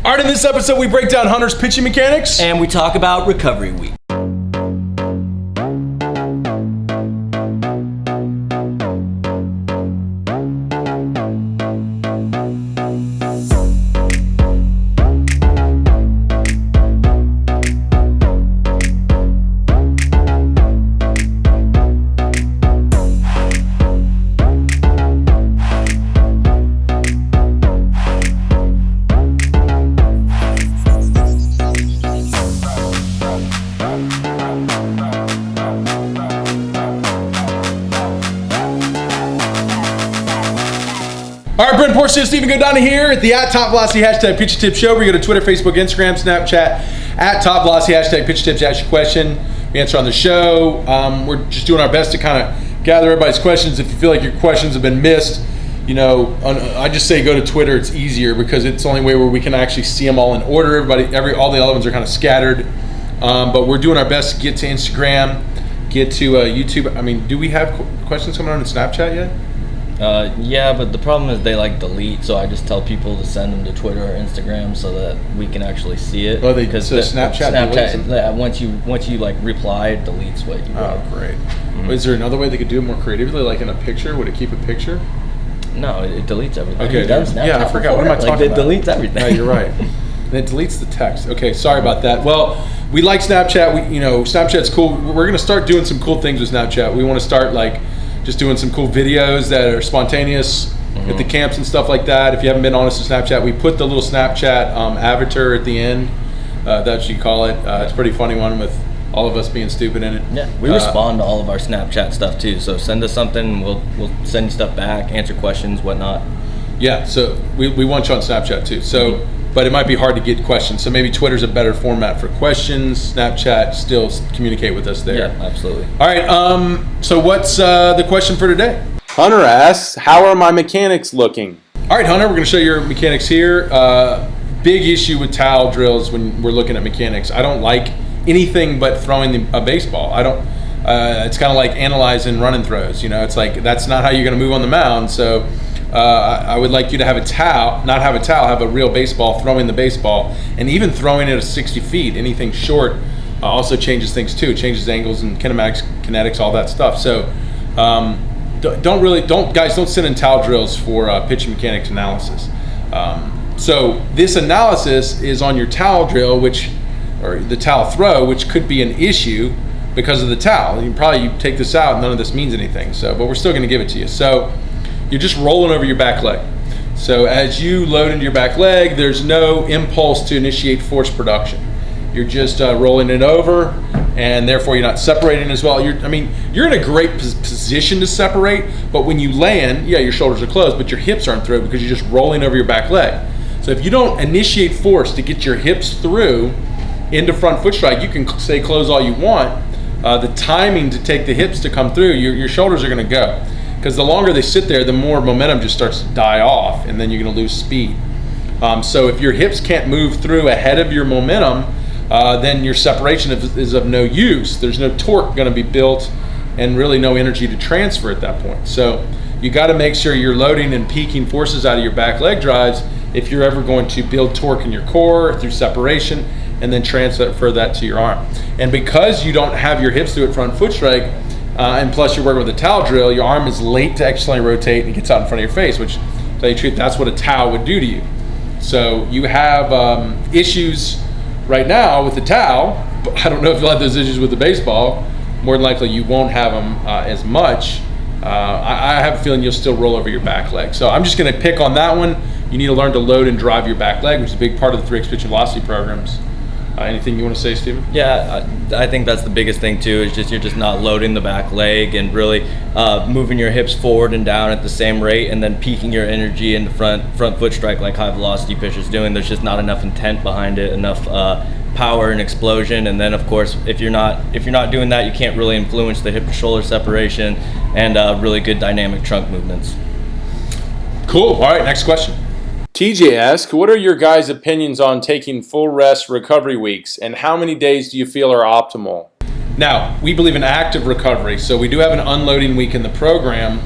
All right, in this episode, we break down Hunter's pitching mechanics. And we talk about recovery week. All right, Brent Porcia, Stephen Godani here at the @TopVelocity hashtag Pitch Tip Show. We go to Twitter, Facebook, Instagram, Snapchat @TopVelocity hashtag Pitch Tips. Ask your question, we answer on the show. We're just doing our best to kind of gather everybody's questions. If you feel like your questions have been missed, I just say go to Twitter. It's easier because it's the only way where we can actually see them all in order. All the other ones are kind of scattered, but we're doing our best to get to Instagram, get to YouTube. I mean, do we have questions coming on in Snapchat yet? Yeah, but the problem is they delete, so I just tell people to send them to Twitter or Instagram so that we can actually see it. Oh, Snapchat once you reply, it deletes what you wrote. Oh, great. Mm-hmm. Is there another way they could do it more creatively, like in a picture? Would it keep a picture? No, it deletes everything. Okay, yeah, I forgot. What am I talking about? It deletes everything. No, you're right. And it deletes the text. Okay, sorry about that. Well, we like Snapchat. Snapchat's cool. We're gonna start doing some cool things with Snapchat. We want to start just doing some cool videos that are spontaneous at the camps and stuff like that. If you haven't been on us to Snapchat, we put the little Snapchat avatar at the end. That's what you call it. It's a pretty funny one with all of us being stupid in it. Yeah, we respond to all of our Snapchat stuff too. So send us something, we'll send you stuff back, answer questions, whatnot. Yeah, so we want you on Snapchat too. So, but it might be hard to get questions. So maybe Twitter's a better format for questions. Snapchat, still communicate with us there. Yeah, absolutely. All right, so what's the question for today? Hunter asks, how are my mechanics looking? All right, Hunter, we're gonna show you your mechanics here. Big issue with towel drills when we're looking at mechanics. I don't like anything but throwing a baseball. It's kind of like analyzing running throws. It's like, that's not how you're gonna move on the mound. So I would like you to have have a real baseball, throwing the baseball, and even throwing it at 60 feet. Anything short also changes things too. It changes angles and kinetics, all that stuff. So don't sit in towel drills for pitching mechanics analysis. So this analysis is on your towel drill, or the towel throw, which could be an issue because of the towel. You take this out, none of this means anything. But we're still going to give it to you. So you're just rolling over your back leg. So as you load into your back leg, there's no impulse to initiate force production. You're just rolling it over, and therefore you're not separating as well. You're in a great position to separate, but when you land, your shoulders are closed, but your hips aren't through because you're just rolling over your back leg. So if you don't initiate force to get your hips through into front foot strike, you can say close all you want. The timing to take the hips to come through, your shoulders are going to go. Because the longer they sit there, the more momentum just starts to die off, and then you're going to lose speed. So if your hips can't move through ahead of your momentum, then your separation is of no use. There's no torque going to be built and really no energy to transfer at that point. So you got to make sure you're loading and peaking forces out of your back leg drives if you're ever going to build torque in your core through separation and then transfer that to your arm. And because you don't have your hips through at front foot strike, and plus you're working with a towel drill, your arm is late to externally rotate and it gets out in front of your face, which, to tell you the truth, that's what a towel would do to you. So you have issues right now with the towel, but I don't know if you'll have those issues with the baseball. More than likely you won't have them as much. I have a feeling you'll still roll over your back leg. So I'm just going to pick on that one. You need to learn to load and drive your back leg, which is a big part of the 3x pitch velocity programs. Anything you want to say, Stephen? Yeah, I think that's the biggest thing too, is just you're just not loading the back leg and really moving your hips forward and down at the same rate, and then peaking your energy in the front foot strike like high velocity pitchers doing. There's just not enough intent behind it, enough power and explosion. And then of course, if you're not doing that, you can't really influence the hip to shoulder separation and really good dynamic trunk movements. Cool. All right, next question. TJ asks, what are your guys' opinions on taking full rest recovery weeks, and how many days do you feel are optimal? Now, we believe in active recovery, so we do have an unloading week in the program.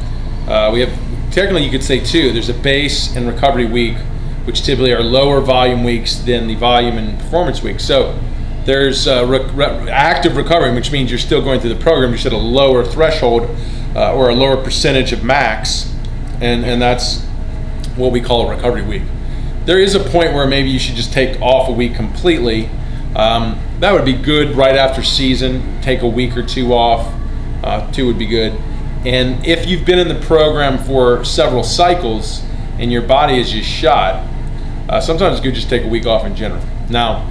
We have, technically you could say two. There's a base and recovery week which typically are lower volume weeks than the volume and performance weeks. So there's active recovery, which means you're still going through the program, just at a lower threshold or a lower percentage of max, and that's what we call a recovery week. There is a point where maybe you should just take off a week completely. That would be good right after season. Take a week or two off. 2 would be good. And if you've been in the program for several cycles and your body is just shot, sometimes it's good just take a week off in general. Now,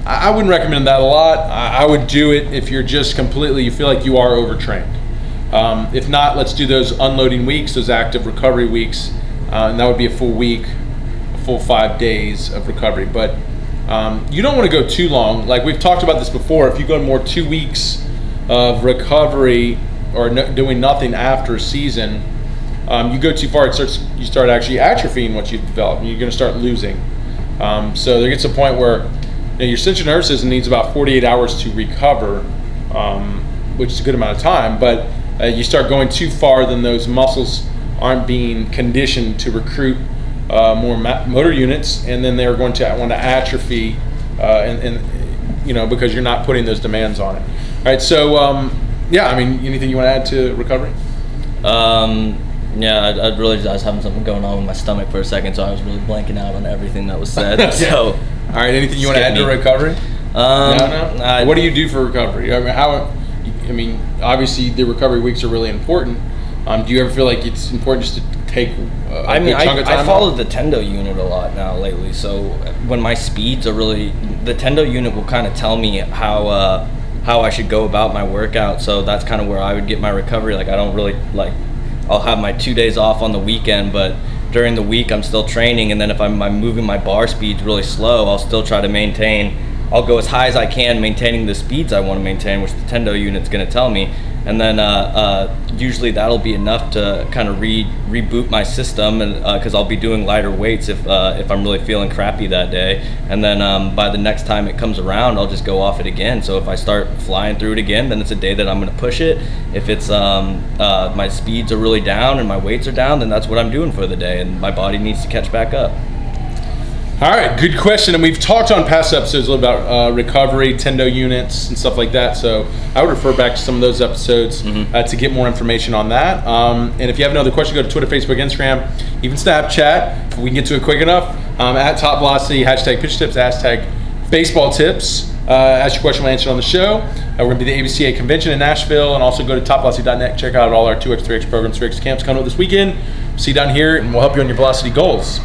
I wouldn't recommend that a lot. I would do it if you're just completely, you feel like you are overtrained. If not, let's do those unloading weeks, those active recovery weeks, and that would be a full week, a full 5 days of recovery. But you don't want to go too long. Like we've talked about this before, if you go more 2 weeks of recovery or doing nothing after a season, you go too far, you start actually atrophying what you've developed, and you're going to start losing. So there gets a point where your central nervous system needs about 48 hours to recover, which is a good amount of time, but you start going too far, then those muscles aren't being conditioned to recruit more motor units, and then they're going to want to atrophy, and because you're not putting those demands on it. All right, so anything you want to add to recovery? Yeah, I really just was having something going on with my stomach for a second, so I was really blanking out on everything that was said. So, all right, anything you want to add to recovery? No. What do you do for recovery? Obviously the recovery weeks are really important. Do you ever feel like it's important just to take a good chunk of time I follow off? the Tendo unit a lot now lately. So when my speeds are really, the Tendo unit will kind of tell me how I should go about my workout. So that's kind of where I would get my recovery. Like I don't really I'll have my 2 days off on the weekend, but during the week I'm still training, and then if I'm moving my bar speeds really slow, I'll still try to maintain. I'll go as high as I can, maintaining the speeds I want to maintain, which the Tendo unit's going to tell me, and then usually that'll be enough to kind of reboot my system, and because I'll be doing lighter weights if I'm really feeling crappy that day, and then by the next time it comes around, I'll just go off it again. So if I start flying through it again, then it's a day that I'm going to push it. If it's my speeds are really down and my weights are down, then that's what I'm doing for the day, and my body needs to catch back up. All right, good question. And we've talked on past episodes a little about recovery, Tendo units, and stuff like that. So I would refer back to some of those episodes to get more information on that. And if you have another question, go to Twitter, Facebook, Instagram, even Snapchat. If we can get to it quick enough. At Top Velocity, #Pitch Tips, #Baseball Tips. Ask your question, we'll answer it on the show. We're going to be at the ABCA convention in Nashville, and also go to topvelocity.net. Check out all our 2X, 3X programs, 3X camps coming up this weekend. See you down here, and we'll help you on your velocity goals.